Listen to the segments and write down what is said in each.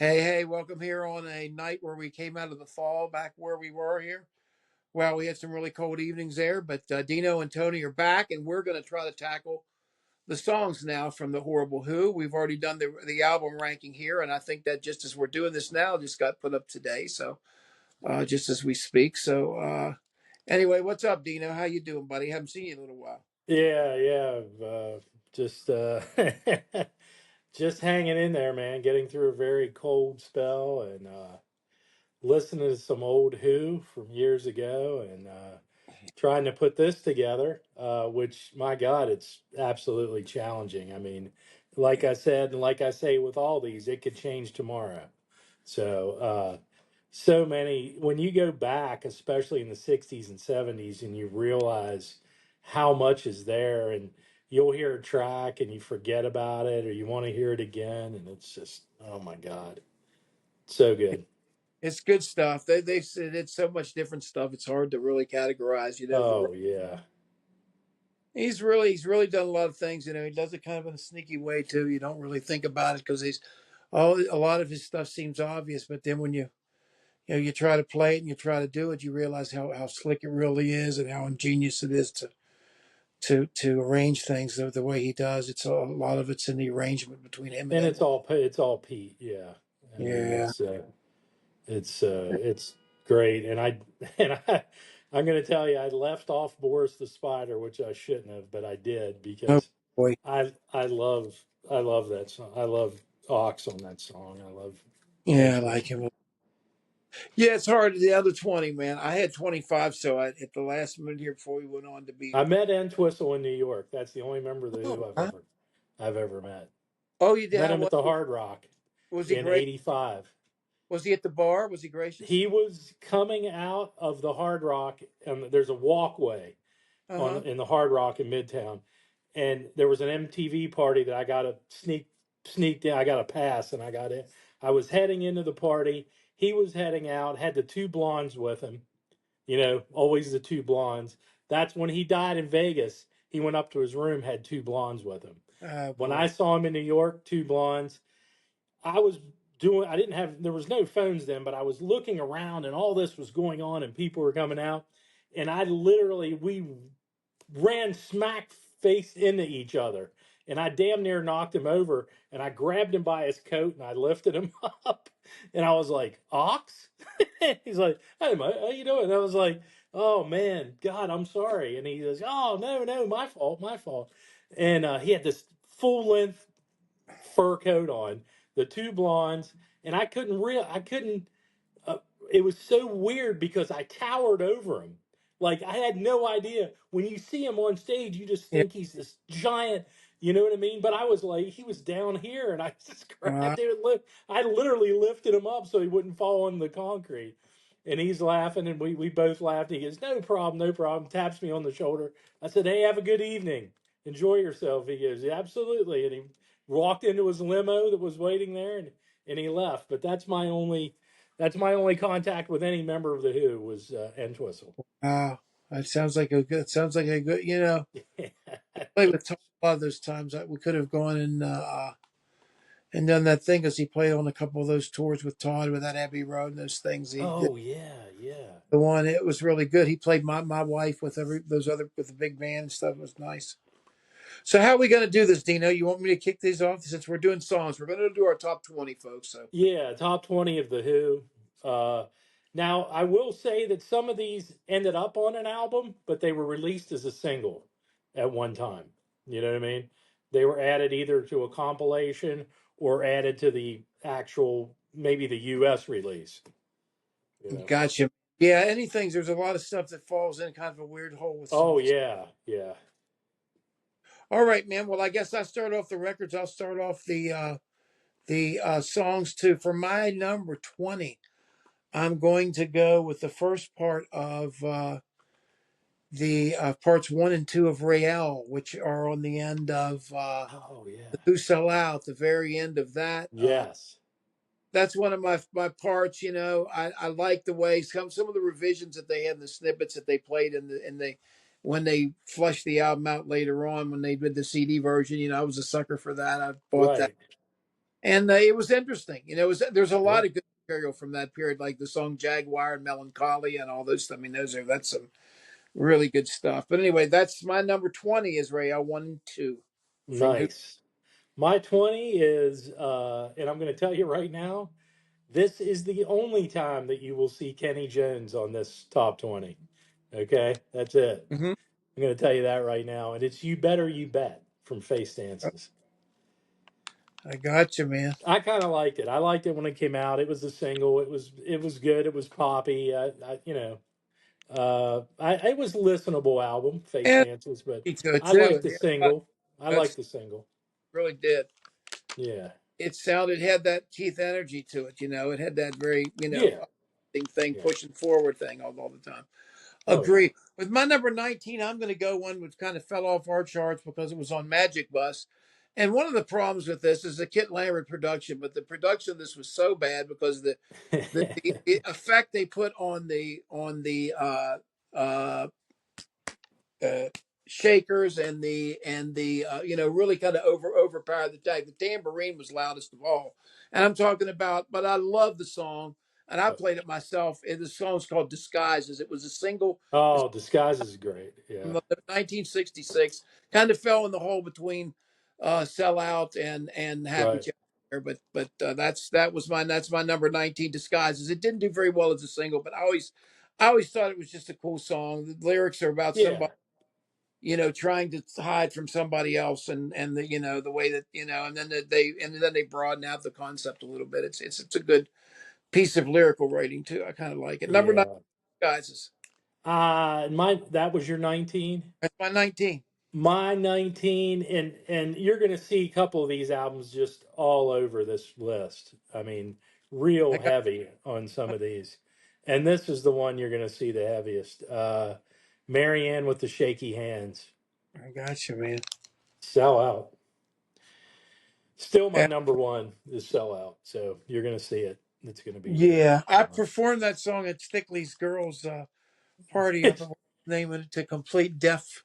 Hey, welcome here on a night where we came out of the fall back where we were here. Well, we had some really cold evenings there, but Dino and Tony are back, and we're going to try to tackle the songs now from the Horrible Who. We've already done the album ranking here, and I think that just as we're doing this now, just got put up today, so just as we speak. So anyway, what's up, Dino? How you doing, buddy? Haven't seen you in a little while. Yeah. Just just hanging in there, man. Getting through a very cold spell and listening to some old Who from years ago and trying to put this together. Which, my God, it's absolutely challenging. I mean, like I said, and like I say with all these, it could change tomorrow. So, so many, when you go back, especially in the 60s and 70s, and you realize how much is there, and you'll hear a track and you forget about it, or you want to hear it again, and it's just, oh my God, so good. It's good stuff. They said it's so much different stuff. It's hard to really categorize. The Oh, yeah. he's really done a lot of things. He does it kind of in a sneaky way too. You don't really think about it because he's a lot of his stuff seems obvious, but then when you try to play it and you try to do it, you realize how slick it really is and how ingenious it is to arrange things the way he does. A lot of it's in the arrangement between him and And Edward. it's all Pete. Yeah. I mean, Yeah. it's great. And and I'm going to tell you, I left off Boris the Spider, which I shouldn't have, but I did Oh because boy. I love that song. I love Ox on that song. I love Yeah, I like Entwistle. him. Yeah, it's hard. The other 20, man. I had 25, so at the last minute here before we went on to be. I met Entwistle in New York. That's the only member of the Oh, Who huh? I've ever met. Oh, you did. Met How him at the Hard Rock was he in great? '85. Was he at the bar? Was he gracious? He was coming out of the Hard Rock, and there's a walkway Uh on huh. in the Hard Rock in Midtown, and there was an MTV party that I got to sneak in. I got a pass, and I got in. I was heading into the party. He was heading out. Had the two blondes with him. Always the two blondes. That's when he died in Vegas. He went up to his room, had two blondes with him. Oh When boy. I saw him in New York, two blondes. I was doing. I didn't have. There was no phones then, but I was looking around, and all this was going on, and people were coming out, and I literally we ran smack face into each other. And I damn near knocked him over. And I grabbed him by his coat and I lifted him up. And I was like, Ox? He's like, hey, mate, how you doing? And I was like, oh, man, God, I'm sorry. And he goes, oh, no, my fault, my fault. And he had this full length fur coat on, the two blondes. And I couldn't uh, it was so weird because I towered over him. Like I had no idea. When you see him on stage, you just Yeah. think he's this giant. You know what I mean? But I was like, he was down here, and I just Uh, grabbed him and I literally lifted him up so he wouldn't fall on the concrete. And he's laughing, and we both laughed. He goes, "No problem, no problem." Taps me on the shoulder. I said, "Hey, have a good evening. Enjoy yourself." He goes, "Yeah, absolutely." And he walked into his limo that was waiting there, and he left. But that's my only contact with any member of the Who was Entwistle. wow. That sounds like a good. Played with Todd a lot of those times. We could have gone and done that thing because he played on a couple of those tours with Todd with that Abbey Road and those things. He did Oh yeah, yeah. the one. It was really good. He played my wife with every those other with the big band and stuff. It was nice. So how are we going to do this, Dino? You want me to kick these off since we're doing songs? We're going to do our top 20, folks. So Yeah, top 20 of the Who. Now, I will say that some of these ended up on an album, but they were released as a single at one time. You know what I mean? They were added either to a compilation or added to the actual, maybe the US release. You know? gotcha. Yeah, anything. There's a lot of stuff that falls in kind of a weird hole with some. Oh, yeah, yeah. All right, man. Well, I guess I start off the records. I'll start off the songs too. For my number 20, I'm going to go with the first part of the parts one and two of Rael, which are on the end of Oh, the yeah. Who Sell Out, the very end of that. Yes. That's one of my parts. I like the way some of the revisions that they had, the snippets that they played in the when they fleshed the album out later on when they did the CD version. I was a sucker for that. I bought that. Right. and it was interesting. There's a Yeah, lot of good material from that period, like the song Jaguar and Melancholy and all those. I mean, that's some really good stuff. But anyway, that's my number 20 is Rael 1 and 2 from who? nice. My 20 is, and I'm going to tell you right now, this is the only time that you will see Kenny Jones on this top 20. Okay, that's it. Hmm. I'm going to tell you that right now, and it's "You Better You Bet" from Face Dances. I got you, man. I kind of liked it. I liked it when it came out. It was a single. It was good. It was poppy. It was listenable album, Face And Dances, but to it I too. liked It the had a lot single. I of good liked stuff, the single. really did. Yeah, It had that Keith energy to it. It had that very yeah, thing yeah. pushing forward thing all the time. Oh yeah. Agree. With my number 19, I'm going to go one which kind of fell off our charts because it was on Magic Bus. And one of the problems with this is the Kit Lambert production, but the production of this was so bad because the effect they put uh, uh, shakers and the really kind of overpowered the tag. The tambourine was loudest of all, and I'm talking about. But I love the song, and I played it myself. And the song's called "Disguises." It was a single Oh, Disguise is great. Yeah, from 1966. Kind of fell in the hole between "Sell Out" and "Happy right. Child." But that's my number 19. "Disguises." It didn't do very well as a single, but I always thought it was just a cool song. The lyrics are about somebody Yeah, trying to hide from somebody else, and the way that and then they broaden out the concept a little bit. It's a good piece of lyrical writing too. I kind of like it. Number nine, yeah. guys, My that was your 19. that's my 19. My 19, and you're going to see a couple of these albums just all over this list. I mean, real I got heavy on some of these. And this is the one you're going to see the heaviest. Marianne with the Shaky Hands. I got you, man. Sell Out. Still my Uh, number one is Sell Out. So you're going to see it. It's going to be here. yeah, I performed that song at Stickley's girls' party. I forgot the name of it to complete deaf.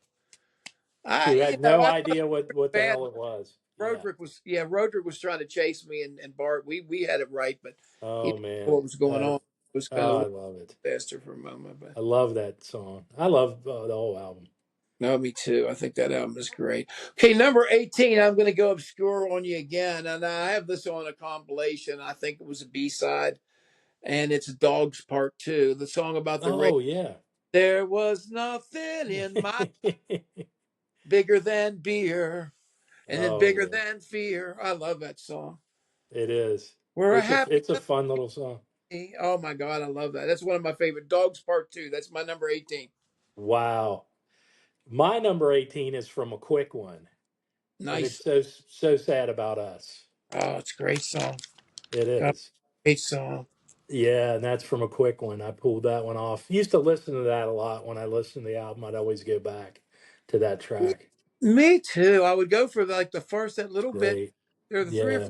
I Who you had know no I thought idea what the bad. hell it was. Yeah. Roderick was trying to chase me, and Bart, we had it right, but he Oh, didn't know man. what was going on. It was kind of a I little love it. faster for a moment, but I love that song. I love the whole album. no, me too. I think that album is great. Okay, number 18, I'm going to go obscure on you again, and I have this on a compilation. I think it was a B-side, and it's Dogs Part 2, the song about the race. Oh yeah. There was nothing in my bigger than beer, and then Oh bigger yeah. than fear. I love that song. It is. We're a happy It's a fun little song. company. Oh my God, I love that. That's one of my favorite. Dogs Part 2. That's my number 18. Wow. My number 18 is from a quick one, and it's Nice. so sad about us. Oh, it's a great song. It God, is. great song. Yeah, and that's from a quick one. I pulled that one off. Used to listen to that a lot when I listened to the album. I'd always go back to that track. Me too. I would go for like the first that It's little bit. great. There are the three or Yeah. four.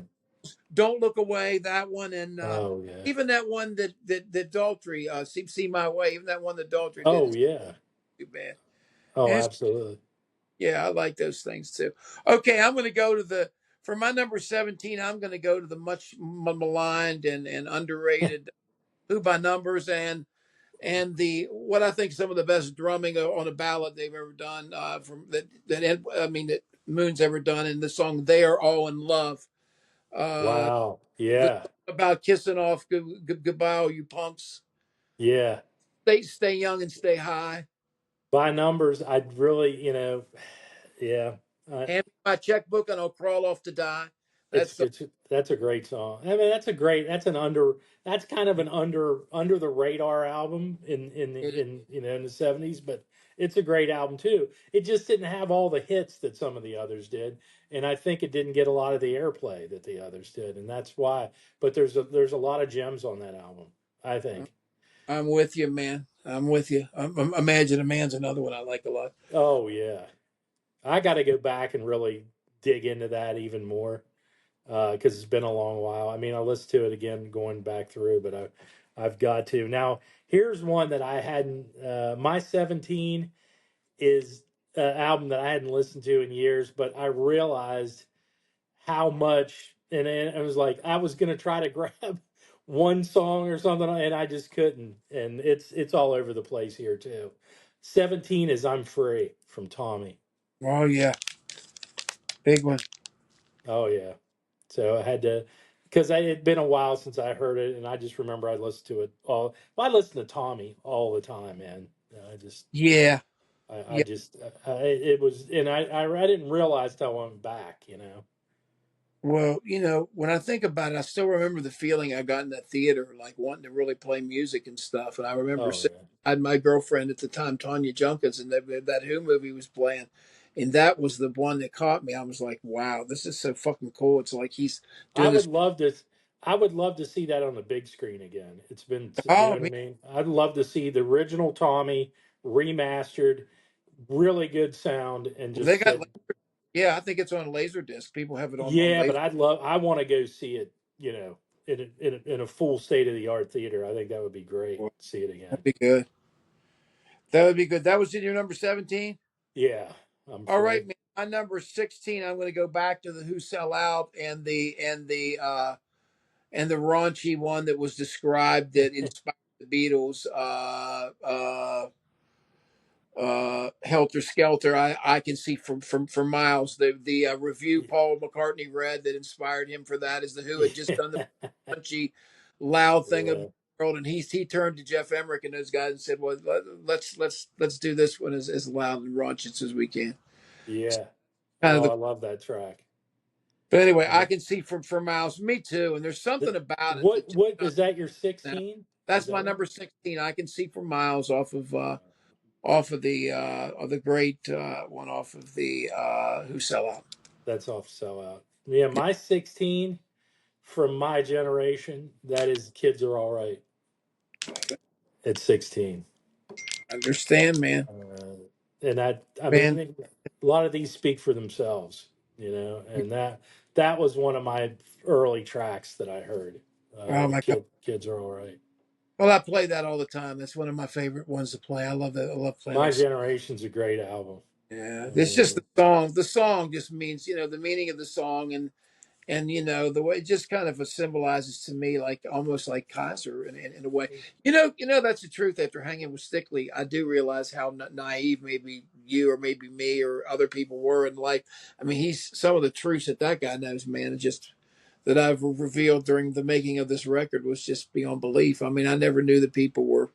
Don't Look Away. That one, and Oh yeah. even that one that Daltrey, See My Way. Even that one that Daltrey did Oh is yeah. too bad. Oh, And it's, absolutely. yeah, I like those things too. Okay, I'm going to go to the for my number 17. I'm going to go to the much maligned and underrated Who by Numbers and the what I think some of the best drumming on a ballad they've ever done from that Moon's ever done in the song "They Are All in Love." Uh, Wow. the Yeah. song about kissing off goodbye, all you punks. Yeah. Stay young and stay high. By numbers, I'd really, yeah. Hand me my checkbook and I'll crawl off to die. That's the It's that's a great song. I mean, that's kind of an under the radar album it, in in the 70s, but it's a great album too. It just didn't have all the hits that some of the others did, and I think it didn't get a lot of the airplay that the others did, and that's why. But there's a lot of gems on that album, I think. I'm with you, man. I'm with you. Imagine a Man's another one I like a lot. Oh yeah, I got to go back and really dig into that even more because it's been a long while. I mean, I listened to it again going back through, but I've got to. Now, here's one that I hadn't. My 17 is an album that I hadn't listened to in years, but I realized how much and it was like I was gonna try to grab one song or something, and I just couldn't. And it's all over the place here too. 17 is "I'm Free" from Tommy. Oh yeah, big one. Oh yeah. So I had to, because it had been a while since I heard it, and I just remember I listened to it all. Well, I listened to Tommy all the time, man. I just, Yeah, I yeah. just, it was, and I didn't realize till I went back, you know. Well, when I think about it, I still remember the feeling I got in that theater, like wanting to really play music and stuff. And I remember Oh sitting, yeah. I had my girlfriend at the time, Tanya Junkins, and that Who movie was playing, and that was the one that caught me. I was like, "Wow, this is so fucking cool!" It's like he's I doing would this. love to. I would love to see that on the big screen again. It's been, you know Oh what I man, mean? I'd love to see the original Tommy remastered, really good sound, and well, they just got. sit. Yeah, I think it's on Laserdisc. People have it on Yeah, but laser. I want to go see it, you know, in a full state of the art theater. I think that would be great. Well, See it again. that'd be good. That would be good. That was in your number 17. Yeah, I'm All right, free. man. My number 16. I'm going to go back to the Who Sell Out and the raunchy one that was described that inspired the Beatles, Helter Skelter. I can see from miles. The review Paul McCartney read that inspired him for that is the Who had just done the raunchy, loud thing of the Yeah, world, and he turned to Jeff Emmerich and those guys and said, "Well, let's do this one as loud and raunchy as we can." yeah. Kind of Oh, the I love that track. But anyway, I Uh, can see from miles. Me too. And there's something about it that just what is that? Your now. 16? Is That's my that right? number 16. I can see from miles off of the great one off of the Who Sell Out. That's off Sellout. Yeah, my 16 from my generation. That is, kids are all right. At 16. Understand, man. And I Man. mean, a lot of these speak for themselves, you know, and that was one of my early tracks that I heard. Oh my God. Kids are all right. Well, I play that all the time. That's one of my favorite ones to play. I love that. I love playing My that song. Generation's a great album. Yeah. It's just Uh, the song. The song just means, the meaning of the song and the way it just kind of symbolizes to me like almost like Kaiser in a way. That's the truth. After hanging with Stickley, I do realize how naive maybe you or maybe me or other people were in life. I mean, he's some of the truths that guy knows, man. Just that I've revealed during the making of this record was just beyond belief. I mean, I never knew that people were.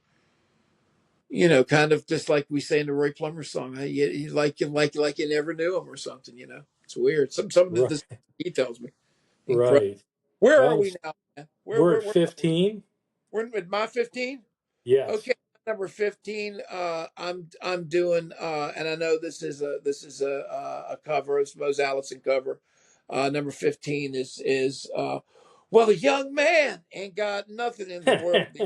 Kind of just like we say in the Roy Plummer song, you like you never knew him or something. It's weird. Some of right, the he tells me. Incredible. right. Where are Well, we now, man? Where we're where at where 15. we're at my 15? Yes. Okay, number 15. I'm doing and I know this is a cover, it's Mose Allison cover. Number 15 is well, the young man ain't got nothing in the world. The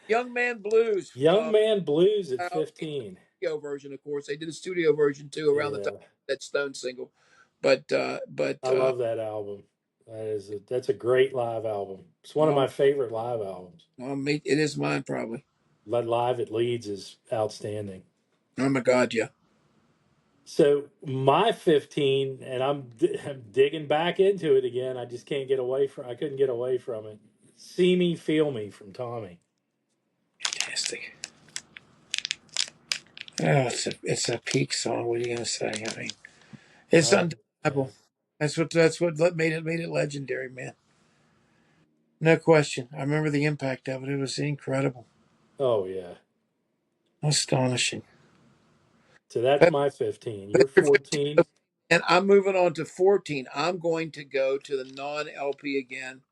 Young Man Blues Young Man Blues at out in 15. the studio version, of course. They did a studio version too around the time Yeah, of that Stone single. But I love that album. That's a great live album. It's one of um, my favorite live albums. it is mine probably. Led Live at Leeds is outstanding. Oh my God, yeah. So my 15, and I'm digging back into it again. I just can't get away from. I couldn't get away from it. See Me, Feel Me from Tommy. Fantastic. Oh, it's a peak song. What are you gonna say? I mean, it's Yeah. undeniable. That's what made it legendary, man. No question. I remember the impact of it. It was incredible, Oh yeah. astonishing. So that's That- my 15. You're that's your 15. 14. And I'm moving on to 14. I'm going to go to the non LP again.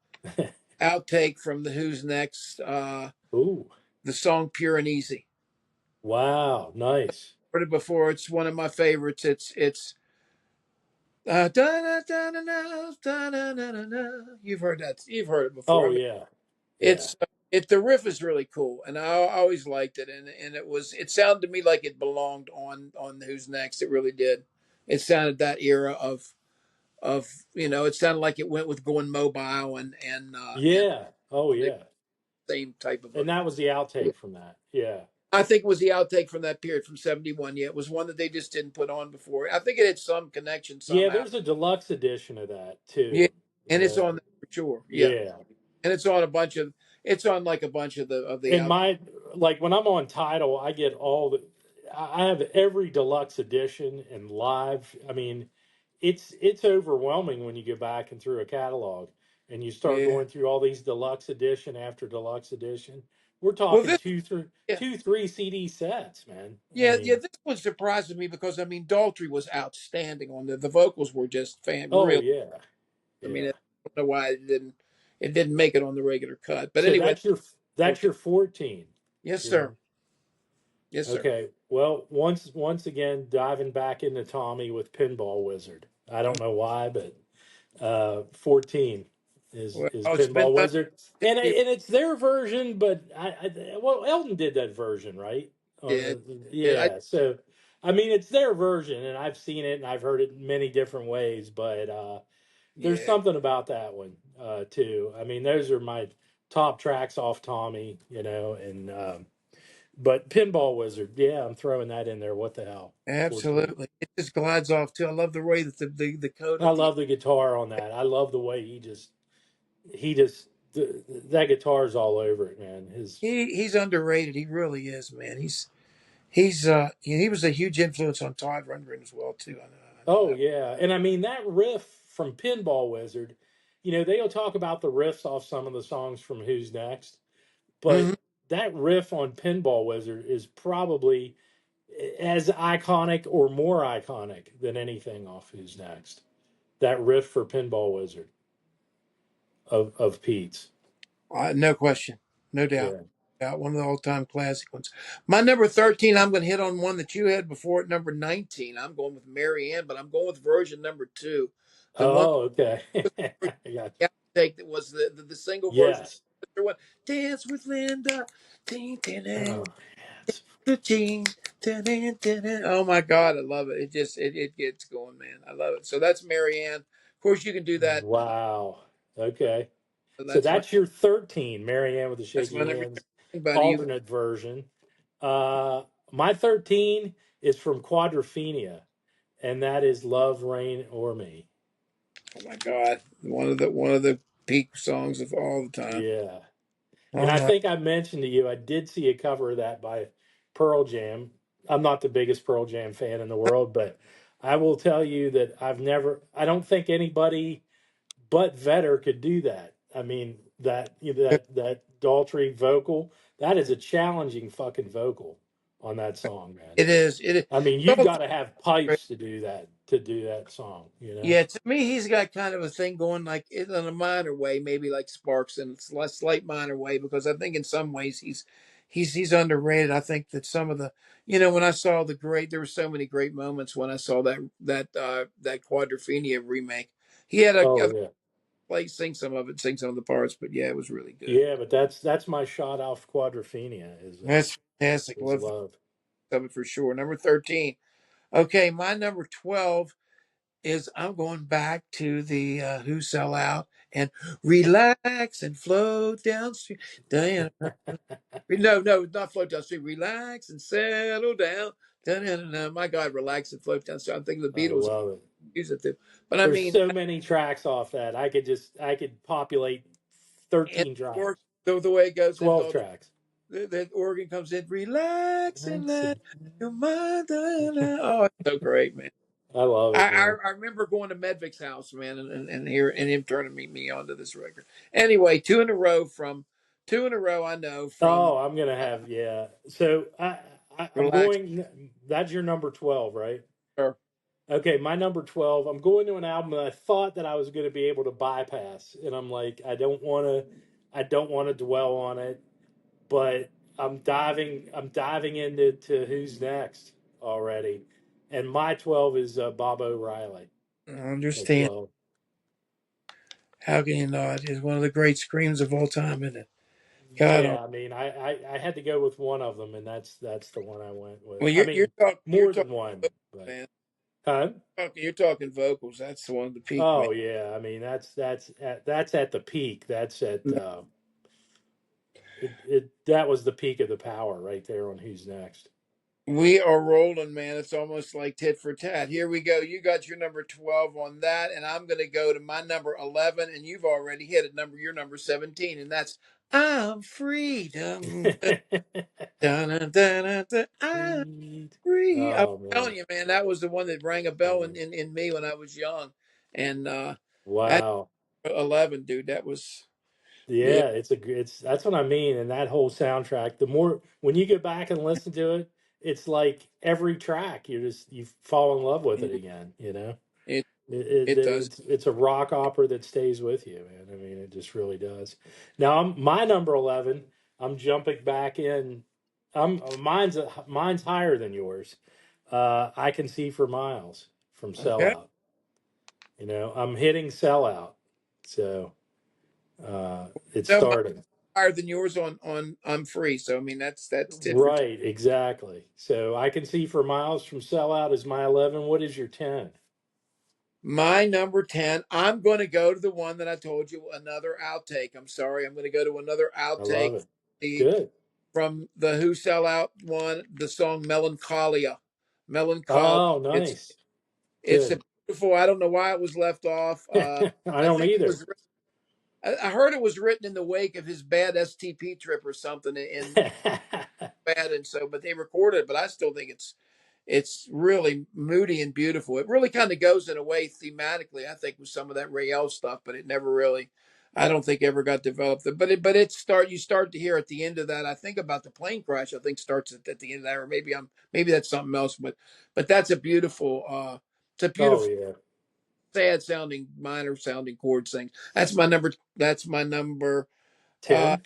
Outtake from the Who's Next. Ooh. The song "Pure and Easy." Wow. Nice. Heard it before. It's one of my favorites. It's da-na-na-na-na, da-na-na-na-na. You've heard that. You've heard it before. I Oh mean, yeah. Yeah. it's the riff is really cool, and I always liked it. And it sounded to me like it belonged on Who's Next. It really did. It sounded that era of it sounded like it went with going mobile and Yeah. Oh on the yeah. same type of a. And that was the outtake from that. Yeah. I think it was the outtake from that period from '71. Yeah, it was one that they just didn't put on before. I think it had some connection Yeah, somehow. there's a deluxe edition of that Yeah, too. and it's Uh, on there for sure. Yeah, yeah. and it's on a bunch of. It's on like a bunch of the In out. my like when I'm on Tidal, I get all the. I have every deluxe edition and live. I mean, it's overwhelming when you go back and through a catalog and you start Yeah. going through all these deluxe edition after deluxe edition. We're Well, talking this. Yeah. three CD sets, man. I Yeah. mean, This one surprises me because I mean, Daltrey was outstanding on the vocals were just oh real. yeah, I mean, yeah. I don't know why it didn't make it on the regular cut. But So anyway, that's 14. your 14. Yes, You sir. know. Yes, sir. Okay. Well, once again, diving back into Tommy with Pinball Wizard. I don't know why, but 14 Well, is it's been Pinball done. Wizard, and it's their version, but well, Elton did that version, right? On Yeah, the I yeah. So, I mean, it's their version, and I've seen it and I've heard it many different ways, but there's yeah, something about that one too. I mean, those are my top tracks off Tommy, you know, and but Pinball Wizard, yeah, I'm throwing that in there. What the hell? 14. absolutely. It just glides off too. I love the way that the code I at the love the guitar on that. I love the way he just that guitar's all over it, man. His he's underrated. He really is, man. He was a huge influence on Todd Rundgren as well too. I know oh that. yeah, and I mean that riff from Pinball Wizard. You know they'll talk about the riffs off some of the songs from Who's Next, Hmm. but that riff on Pinball Wizard is probably as iconic or more iconic than anything off Who's Next. That riff for Pinball Wizard of Pete's. No question, no doubt. Yeah. One of the all-time classic ones. My number 13, I'm going to hit on one that you had before at number 19. I'm going with Mary Ann, but I'm going with version number two, the one Oh, okay. the I got you. outtake that was the single version. Yes. One, Dance with Linda. Ting, ting, ting, Oh, yeah, it's ting, ting, ting, ting, ting. Oh my God, I love it. It just it gets going, man. I love it. So that's Mary Ann. Of course, you can do that. wow. Okay. So So that's that's your 13, Marianne with the my Shaky number Hands 13, buddy. alternate version. Uh, my 13 is from Quadrophenia, and that is Love, Rain, or Me. Oh my God, one of the peak songs of all the time. Yeah. And Oh I my. think I mentioned to you, I did see a cover of that by Pearl Jam. I'm not the biggest Pearl Jam fan in the world, but I will tell you that I don't think anybody but Vetter could do that. I mean, that Daltrey vocal, that is a challenging fucking vocal on that song, man. It is. It is. I mean, you've Well, got to have pipes to do that song, you know? yeah, to me, he's got kind of a thing going like in a minor way, maybe like Sparks in a slight minor way, because I think in some ways he's underrated. I think that some of the when I saw there were so many great moments when I saw that Quadrophenia remake. He had a Oh yeah. play sing some of the parts, but yeah, it was really good. Yeah, but that's my shot off Quadrophenia That's fantastic. is Love love. of it for sure. Number 13. Okay, my number 12 is I'm going back to the Who Sell Out and relax and float downstream. Diana, no, not float downstream. Relax and settle down. Diana, my God, relax and float downstream. I'm thinking the I Beatles love it. use it too. But I There's mean, so many tracks off that. I could populate and 13 tracks. the way it goes into 12 all tracks. the organ comes in, relax and let Excellent. your mind. Oh, it's so great, man. I love it, man. I remember going to Medvic's house, man, and him turning me onto this record. Anyway, two in a row. I know from Oh, I'm gonna uh, have yeah. So I'm Relax. going. That's your number 12, right? Sure. Okay, my number 12. I'm going to an album that I thought that I was going to be able to bypass, and I'm like, I don't want to dwell on it, but I'm diving into who's next already, and my 12 is Bob O'Reilly I at understand. 12. How can you not? It's one of the great screams of all time, isn't it? God, Yeah, I mean, I had to go with one of them, and that's the one I went with. well, I you're mean, talking more than one, but man. huh? You're talking vocals. That's one of the peak, man. Oh yeah, I mean that's at the peak. That's at that was the peak of the power right there on Who's Next. We are rolling, man. It's almost like tit for tat. Here we go. You got your number 12 on that, and I'm going to go to my number 11, and you've already hit it. Your number 17, and that's I'm freedom. I'm Sweet. free. I'm Oh man. telling you, man, that was the one that rang a bell Yeah. in me when I was young. And at Wow. 11, dude, that was, yeah. Yeah, it's that's what I mean. And that whole soundtrack, the more when you go back and listen to it, it's like every track you fall in love with it again. You know, It it it does. it's a rock opera that stays with you, man. I mean, it just really does. Now, my number 11. I'm jumping back in. Mine's higher than yours. I Can See for Miles from Okay. Sellout. You know, I'm hitting Sellout, so it's So starting. higher than yours on I'm free. So I mean that's tit for tat. Right, exactly. So I Can See for Miles from Sellout is my 11. What is your 10? My number 10, I'm going to go to the one that I told you, another outtake. I'm sorry. I'm going to go to another I love outtake it. the Good. from the Who Sell Out one, the song Melancholia. Melancholia. Oh, It's nice. it's a Good. beautiful. I don't know why it was left off. I I don't think it either. was. I heard it was written in the wake of his bad STP trip or something, and bad, and so. But they recorded it. But I still think it's really moody and beautiful. It really kind of goes in a way thematically, I think, with some of that Rael stuff, but it never really, I don't think, ever got developed. But you start to hear at the end of that. I think about the plane crash. I think starts at the end of that, or maybe that's something else. But that's a beautiful, it's a Oh, beautiful, yeah. sad sounding, minor sounding chord thing. That's my number. That's my number. Uh, 10?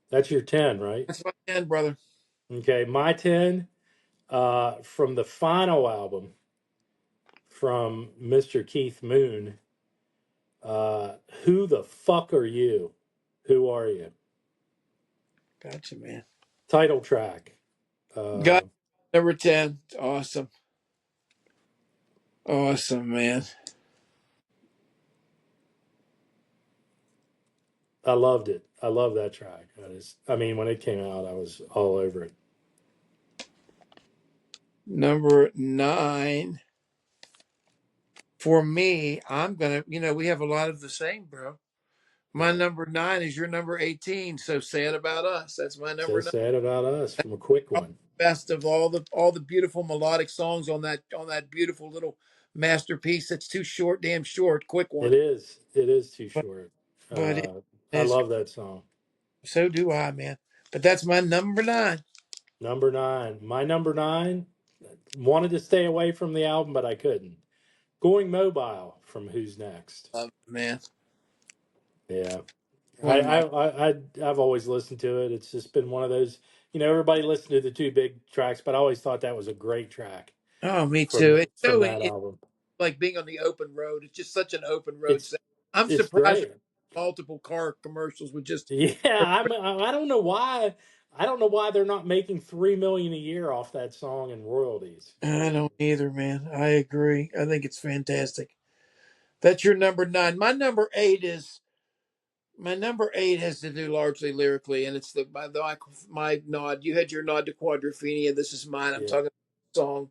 That's your 10, right? that's my 10, brother. Okay. My 10 from the final album from Mr. Keith Moon. Uh, who the fuck are you? Who are you? Gotcha, man. Title track. Got Uh, number 10. Awesome. Awesome, man. I loved it. I love that track. I mean, when it came out, I was all over it. Number 9 for me. I'm gonna. We have a lot of the same, bro. My Yeah. number 9 is your number 18. So sad about us. That's my So number 9. sad about us from a quick one. Best of all the beautiful melodic songs on that beautiful little masterpiece. That's too short, damn short, quick It one. is. It is too But short. but it I is. love that song. So do I, man. But that's my number 9. Number 9. My number 9 wanted to stay away from the album, but I couldn't. Going Mobile from Who's Next. Love it, man. Yeah. One of my. I've always listened to it. It's just been one of those, everybody listened to the two big tracks, but I always thought that was a great track Oh, me too. from It's from so that album. like being on the open road. It's just such an open road. It's Sound. I'm it's surprised great. multiple car commercials with just. Yeah, I don't know why. I don't know why they're not making 3 million a year off that song in royalties. I don't either, man. I agree. I think it's fantastic. That's your number 9. My number 8 has to do largely lyrically, and it's my nod. You had your nod to Quadrophenia. This is mine. I'm Yeah. talking about the song,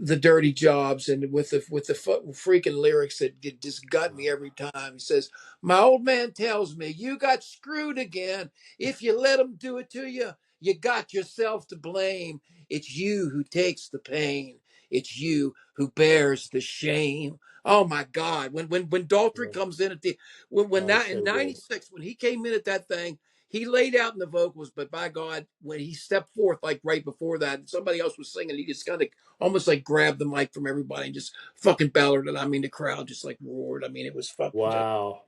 the dirty jobs, and with the freaking lyrics that just got me every time. He says, "My old man tells me you got screwed again. If you let him do it to you, you got yourself to blame. It's you who takes the pain. It's you who bears the shame." Oh my God! When Daltrey Yeah. comes in at the when Oh, that in so good. '96 when he came in at that thing, he laid out in the vocals, but by God, when he stepped forth, like right before that, somebody else was singing. He just kind of almost like grabbed the mic from everybody and just fucking bellowed it. I mean, the crowd just like roared. I mean, it was fucking just. Wow.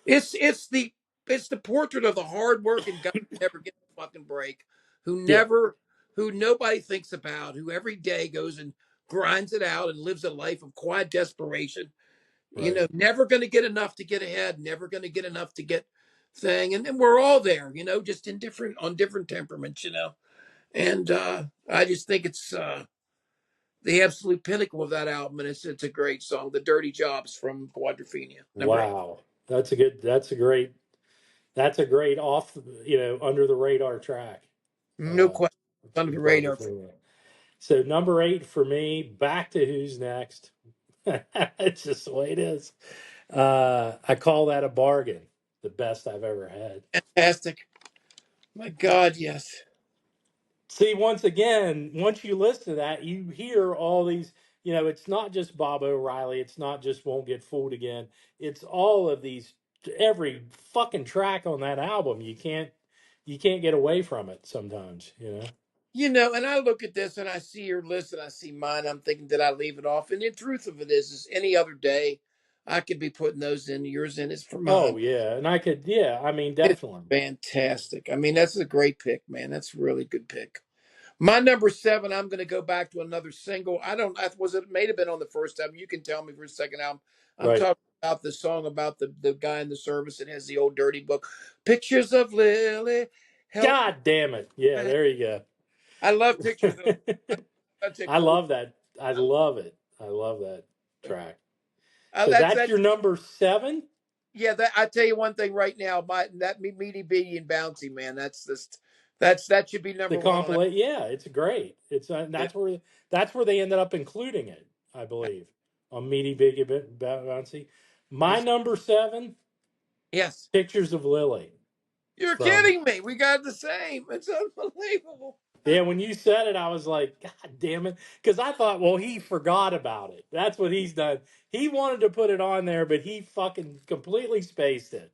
It's the portrait of the hardworking guy who never gets a fucking break, who Yeah. never, who nobody thinks about, who every day goes and grinds it out and lives a life of quiet desperation. Right. Never going to get enough to get ahead, never going to get enough to get thing, and we're all there, just in different temperaments, and I just think it's the absolute pinnacle of that album, and it's a great song. The Dirty Jobs from Quadrophenia, number 8. Wow. That's a good. That's a great. That's a great off. Under the radar track. No Uh, question. which Under we the probably radar. threw away. So number 8 for me, back to Who's Next. It's just the way it is. I call that a bargain. The best I've ever had. Fantastic. My God, yes. See, once again, once you listen to that, you hear all these, it's not just Bob O'Reilly, it's not just Won't Get Fooled Again. It's all of these, every fucking track on that album. You can't get away from it sometimes. And I look at this and I see your list and I see mine. I'm thinking, did I leave it off? And the truth of it is any other day, I could be putting those in. Yours in is for Oh mine. yeah. And I could, yeah, I mean, It's definitely. fantastic. I mean, that's a great pick, man. That's a really good pick. My number 7, I'm going to go back to another single. Was it may have been on the first album. You can tell me for a second album. I'm Right. talking about the song about the guy in the service that has the old dirty book. Pictures of Lily. Help me. God damn it. Yeah, there you I love pictures of go. such a I cool. love that. I love it. I love that track. So That's that's that. your number 7? Yeah, that I tell you one thing right now. That meaty beady and bouncy man. That should be The number one on that. compilation, yeah, it's great. It's Yeah. that's where they ended up including it, I believe, on Meaty Big Bouncy. My It's, number 7, yes. Pictures of Lily You're from. kidding me. We got the same. It's unbelievable. Yeah, when you said it, I was like, God damn it, because I thought, well, he forgot about it. That's what he's done. He wanted to put it on there, but he fucking completely spaced it,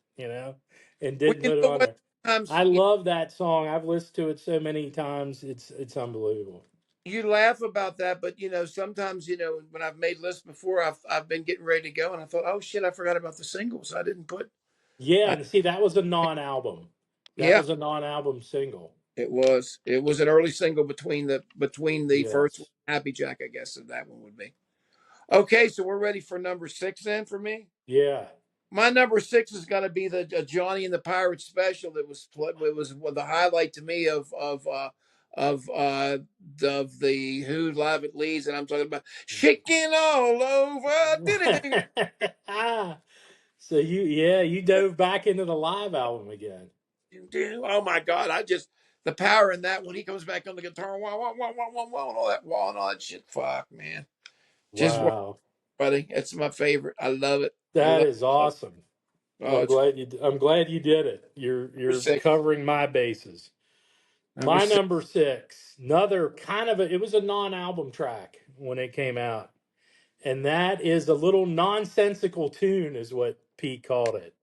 and Well, didn't you put it know on what? there. Sometimes I love that song. I've listened to it so many times. It's unbelievable. you laugh about that, but sometimes when I've made lists before, I've been getting ready to go, and I thought, oh shit, I forgot about the singles. I didn't put. Yeah, I, and see, that was a non-album. That yeah, was a non-album single. it was. It was an early single between the first one, Yes. Happy Jack, I guess that one would be. Okay, so we're ready for number 6 then for me. Yeah. My number 6 is going to be the Johnny and the Pirates special. It was the highlight to me of the Who live at Lee's, and I'm talking about shaking all over. So you dove back into the live album again. Oh my God! The power in that when he comes back on the guitar, wow, wow, wow, wow, wow, wow, and all that wah and all that shit. Fuck, man, just wow, Wow. buddy. It's my favorite. I love it. I That love is it. awesome. Oh, it's I'm glad you did it. You're number you're 6. covering my bases. Number My 6. number 6, another kind of it was a non-album track when it came out. And that is a little nonsensical tune is what Pete called it.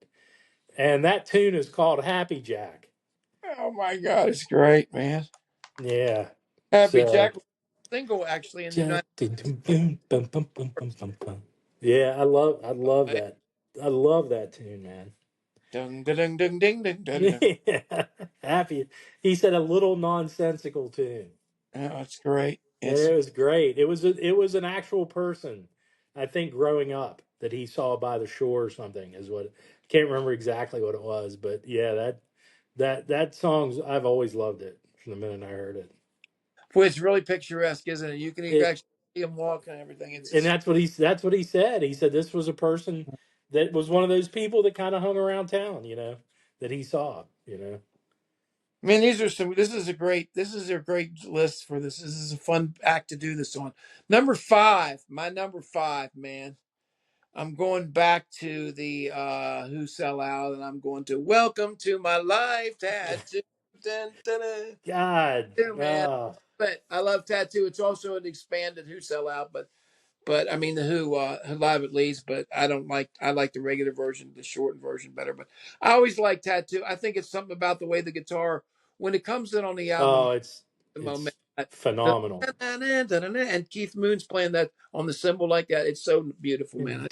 And that tune is called Happy Jack. Oh my God, it's great, man. Yeah. Happy So Jack was single actually in the yeah, United I love States. that. I love that tune, man. Dun, dun, dun, dun, dun, dun, dun. Yeah. Happy. He said a little nonsensical tune. Oh, it's great. And It's it was great. It was an actual person, I think, growing up that he saw by the shore or something is what I can't remember exactly what it was, but yeah, that song's I've always loved it from the minute I heard it. Boy, it's really picturesque, isn't it? You can even It actually see him walk and everything. It's and just, that's what he said. He said this was a person that was one of those people that kind of hung around town, that he saw. I mean, this is a great list for this. This is a fun act to do this on. Number 5, my number 5, man. I'm going back to the Who Sell Out, and I'm going to Welcome to My Life Tattoo. Dun, dun, dun. God, Yeah, man. But I love Tattoo. It's also an expanded Who Sell Out, but I mean the Who live at least. But I like the regular version, the shortened version better. But I always like Tattoo. I think it's something about the way the guitar when it comes in on the album, oh, the it's moment. phenomenal. And Keith Moon's playing that on the cymbal like that. It's so beautiful, man.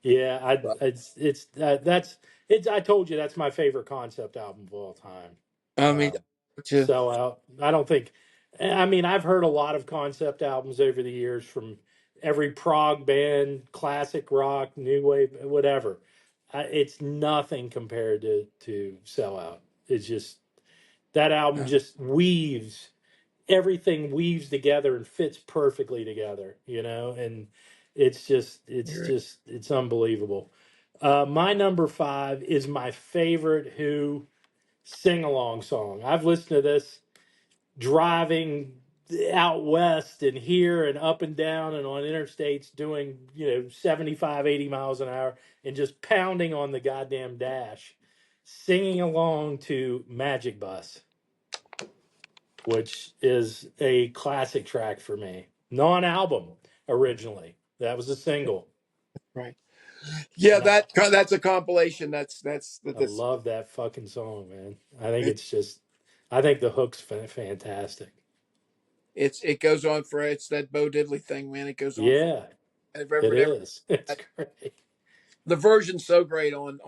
Yeah, I it's that's it's. I told you that's my favorite concept album of all time. I mean, Um, too. Sell Out. I don't think. I mean, I've heard a lot of concept albums over the years from every prog band, classic rock, new wave, whatever. It's nothing compared to Sell Out. It's just that album just weaves together and fits perfectly together, and it's unbelievable. My number 5 is my favorite Who sing along song. I've listened to this driving out west and here and up and down and on interstates doing 75, 80 miles an hour and just pounding on the goddamn dash, singing along to Magic Bus, which is a classic track for me. Non-album originally. That was a single. Right. Yeah, And that's a compilation. I That's love that fucking song, man. I think the hook's fantastic. it goes on for it's that Bo Diddley thing, man. It goes on for Yeah, it ever. is. It's That, great. the version's so great on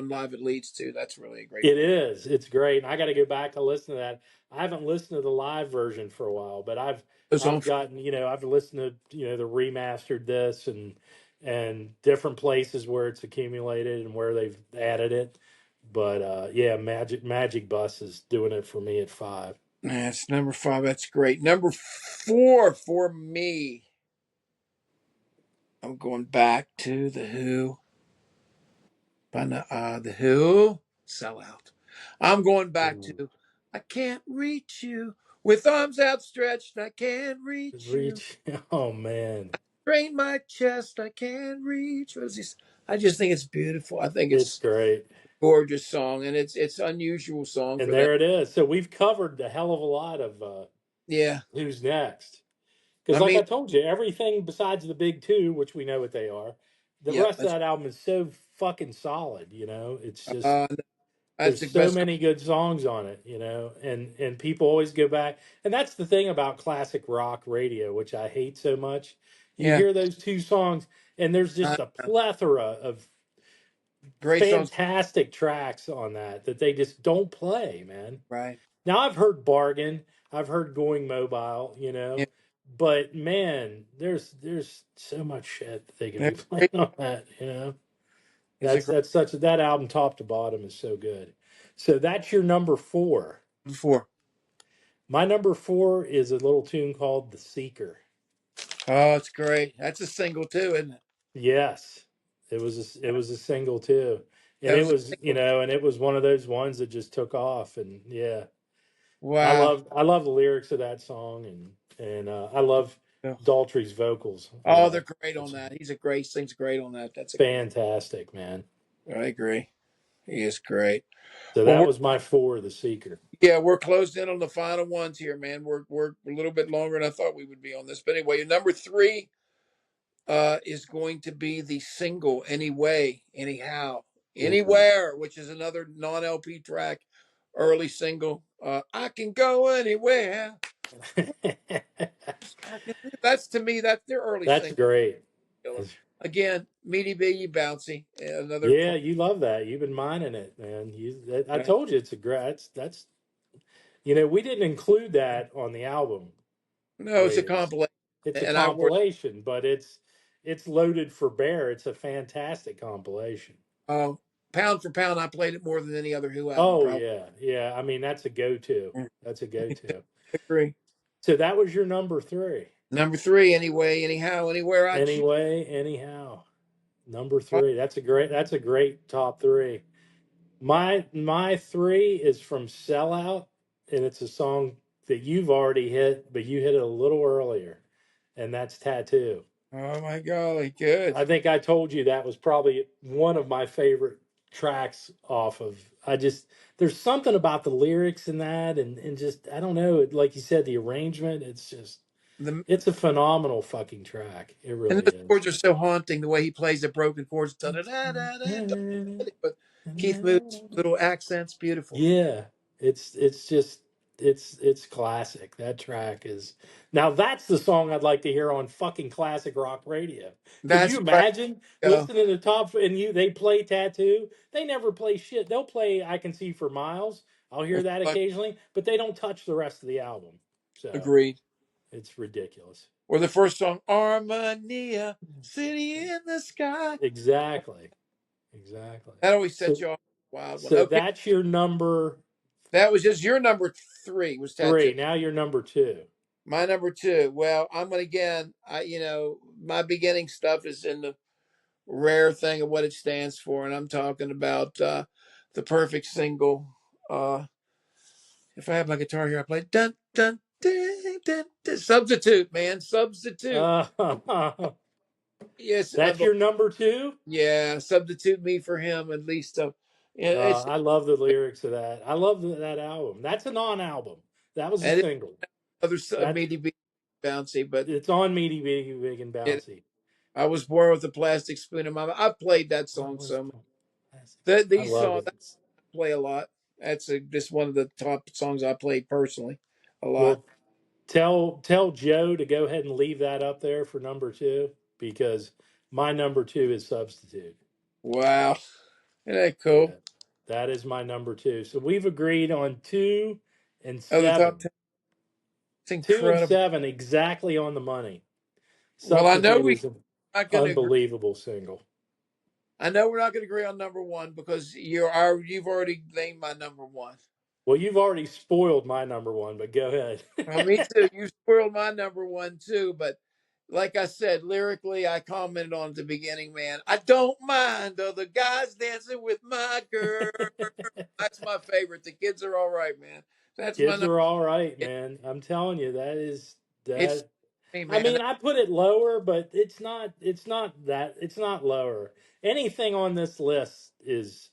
Live at Leeds too. That's really a great It version. is. It's great. And I got to go back to listen to that. I haven't listened to the live version for a while, but Goes on I've for gotten, I've listened to, the remastered this and different places where it's accumulated and where they've added it. But yeah, Magic Bus is doing it for me at 5. That's number 5. That's great. Number 4 for me. I'm going back to the Who. The Who. Sell Out. I'm going back Ooh, to I can't reach you with arms outstretched. I can't reach you. reach. Oh man, Strain my chest. I can't reach. I just think it's beautiful. I think it's it's great. a gorgeous song, and it's unusual song And for them. there it is. So we've covered a hell of a lot of Yeah, who's next. Because, I like mean, I told you, everything besides the big two, which we know what they are, the yeah, rest of that album is so fucking solid. It's just uh, that's there's the so best. many good songs on it. And people always go back, and that's the thing about classic rock radio, which I hate so much. You Yeah, hear those two songs, and there's uh, just a plethora of great songs. fantastic tracks on that they just don't play, man. Right. Now I've heard Bargain, I've heard Going Mobile, Yeah, but man, there's so much shit that they could they're be playing great. on that. It's a great That's such that album top to bottom is so good. So that's your number 4. before. My number 4 is a little tune called The Seeker. Oh, it's great. That's a single too, isn't it? Yes. It was a single too. And That it was a was, single. and it was one of those ones that just took off and yeah. Wow. I love the lyrics of that song and I love Yeah. Daltrey's vocals a Oh, they're lot. great on It's that. He's a great sings great on that. That's a fantastic, man. I agree. He is great. So Well, that was my 4, The Seeker. we're closed in on the final ones here, man. We're a little bit longer than I thought we would be on this. But anyway, your number 3 is going to be the single "Anyway, Anyhow, Ooh. Anywhere," which is another non-LP track, early single. I can go anywhere. That's to me that's their early That's single. great. Again, meaty bitty bouncy. Another Yeah, you love that. You've been mining it, man. I right. told you it's a great. That's we didn't include that on the album No, it's a ratings. compilation, It's a and I wore compilation, but it's loaded for bear. It's a fantastic compilation. uh, pound for pound. I played it more than any other Who album, Oh probably. yeah, yeah. I mean, that's a go-to. That's a go-to. Agree. So that was your number 3. Number 3, anyway, anyhow, anywhere I choose. Anyway, anyhow, number 3. That's a great top 3. My 3 is from Sellout, and it's a song that you've already hit, but you hit it a little earlier, and that's Tattoo. Oh my golly, good. I think I told you that was probably one of my favorite tracks off of. There's something about the lyrics in that, and just I don't know, like you said, the arrangement. The It's a phenomenal fucking track. It and really the is. chords are so haunting. The way he plays the broken chords, but Keith Moon's little accents, beautiful. Yeah, it's just it's classic. That track is now that's the song I'd like to hear on fucking classic rock radio. Could That's you right. imagine Go. listening to top and they play Tattoo? They never play shit. They'll play I Can See for Miles. I'll hear that occasionally, but they don't touch the rest of the album. So Agreed. it's ridiculous. Or the first song, Armenia, City in the Sky. Exactly. Exactly. That always sets So you off on a wild one. so Okay, that's your number that was just your number 3 was Tattoo. 3. Now you're number 2. My number 2. Well, I'm gonna again. My beginning stuff is in the rare thing of what it stands for, and I'm talking about the perfect single. Uh, If I had my guitar here, I play dun dun dun dun, dun. Substitute, man, substitute. Yes, That's your number two? yeah, substitute me for him at least. Yeah, it's I love the lyrics of that. I love that album. That's a non-album. That was a and it's single. other That maybe bouncy, but it's on Meaty Big Big and it, Bouncy. I was born with a plastic spoon in my mouth. I've played that I song was so much. classic. I These love songs it. I play a lot. That's just one of the top songs I played personally, a lot. Well, tell Joe to go ahead and leave that up there for number two because my number two is Substitute. Wow, isn't that Yeah, cool? that is my number two. So we've agreed on two and Oh, the top seven. 10. It's Two and incredible. seven exactly on the money. Well, I know Substitute we're is an not going to agree. unbelievable single. I know we're not going to agree on number one because you've already named my number one. Well, you've already spoiled my number one, but go ahead. Well, me too. You spoiled my number one too, but like I said, lyrically, I commented on at the beginning, man. I don't mind other guys dancing with my girl. That's my favorite. The kids are all right, man. That's my Kids number. are all right, It, man. I'm telling you, that is it's that. funny, I man. mean, I put it lower, but it's not. It's not that. It's not lower. Anything on this list is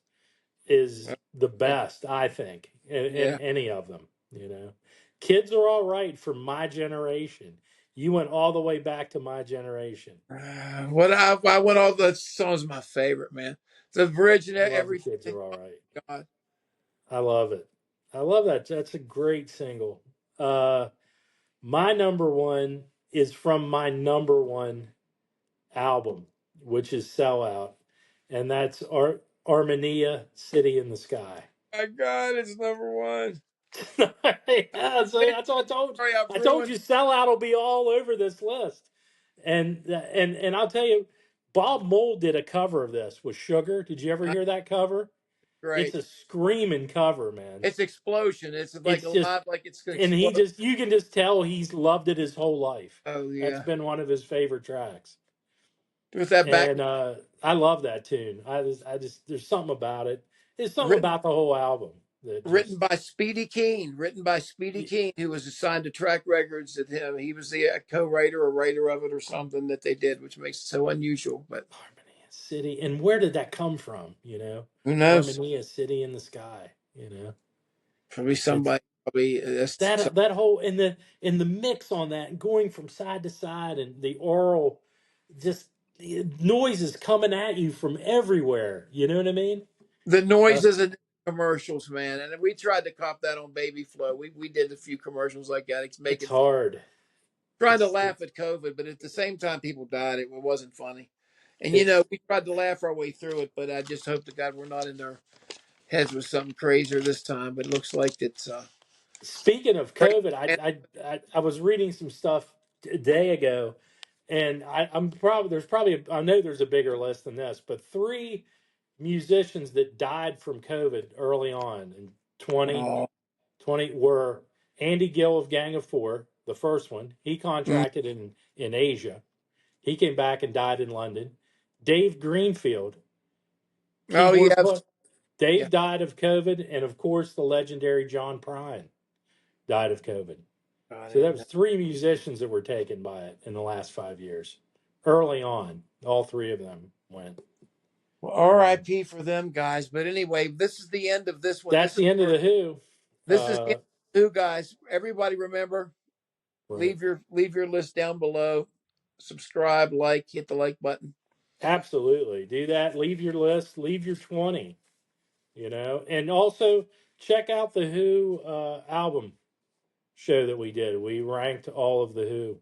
the Okay. best, I think, in Yeah. any of them. You know, kids are all right for my generation. You went all the way back to my generation. What I want all the songs my favorite, man. The bridge and I love the everything. kids are all right. God. I love it. I love that. That's a great single. My number one is from my number one album, which is Sellout, and that's Armenia City in the Sky. My God, it's number one. Yeah, so that's what I told. Sorry, I've I told ruined. you, Sellout will be all over this list, and I'll tell you, Bob Mould did a cover of this with Sugar. Did you ever hear that cover? It's Great. a screaming cover, man. It's explosion. It's like It's just, alive, like it's gonna and he explode. just, you can just tell he's loved it his whole life. Oh That's yeah, been one of his favorite tracks. with that back And I love that tune. There's something about it. There's something written about the whole album that written just by Speedy Keen, written by Speedy Keen, who was assigned to Track Records. At him, he was the co-writer or writer of it or something that they did, which makes it so unusual. But Armenia City. And where did that come from? who knows? Armenia City in the Sky. Probably It's somebody. Probably that's that whole and the mix on that, going from side to side, and the oral, just the noises coming at you from everywhere. You know what I mean? the Uh, noises and commercials, man. And we tried to cop that on Baby Flow. We did a few commercials like that. It's it's making hard. trying to It's laugh at COVID, but at the same time, people died. It wasn't funny. And it's we tried to laugh our way through it, but I just hope to God we're not in their heads with something crazier this time. But it looks like it's Speaking of crazy. COVID, I was reading some stuff a day ago, and I'm probably I know there's a bigger list than this, but three musicians that died from COVID early on in twenty Oh, twenty were Andy Gill of Gang of Four, the first one. He mm. contracted in Asia. He came back and died in London. Dave Greenfield, Oh yeah, keyboard player. yeah. Dave died of COVID, and of course the legendary John Prine died of COVID. I So that didn't was know. three musicians that were taken by it in the last 5 years. Early on, all three of them went. Well, Um, R.I.P. for them guys. But anyway, this is the end of this one. that's the end of the Who. This is the end Uh, of Who guys. Everybody remember, right. leave your list down below. Subscribe, like, hit the like button. Absolutely. Do that. Leave your list. Leave your 20, And also check out the Who album show that we did. We ranked all of the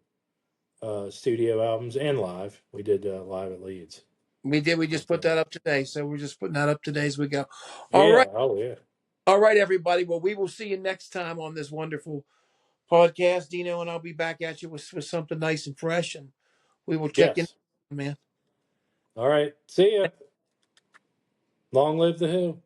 Who studio albums and live. We did live at Leeds. We did. We just But, put that up today, so we're just putting that up today as we go. All yeah. right, Oh, yeah. all right, everybody. Well, we will see you next time on this wonderful podcast, Dino, and I'll be back at you with something nice and fresh, and we will check in, Yes. man. All right. See ya. Long live the Who.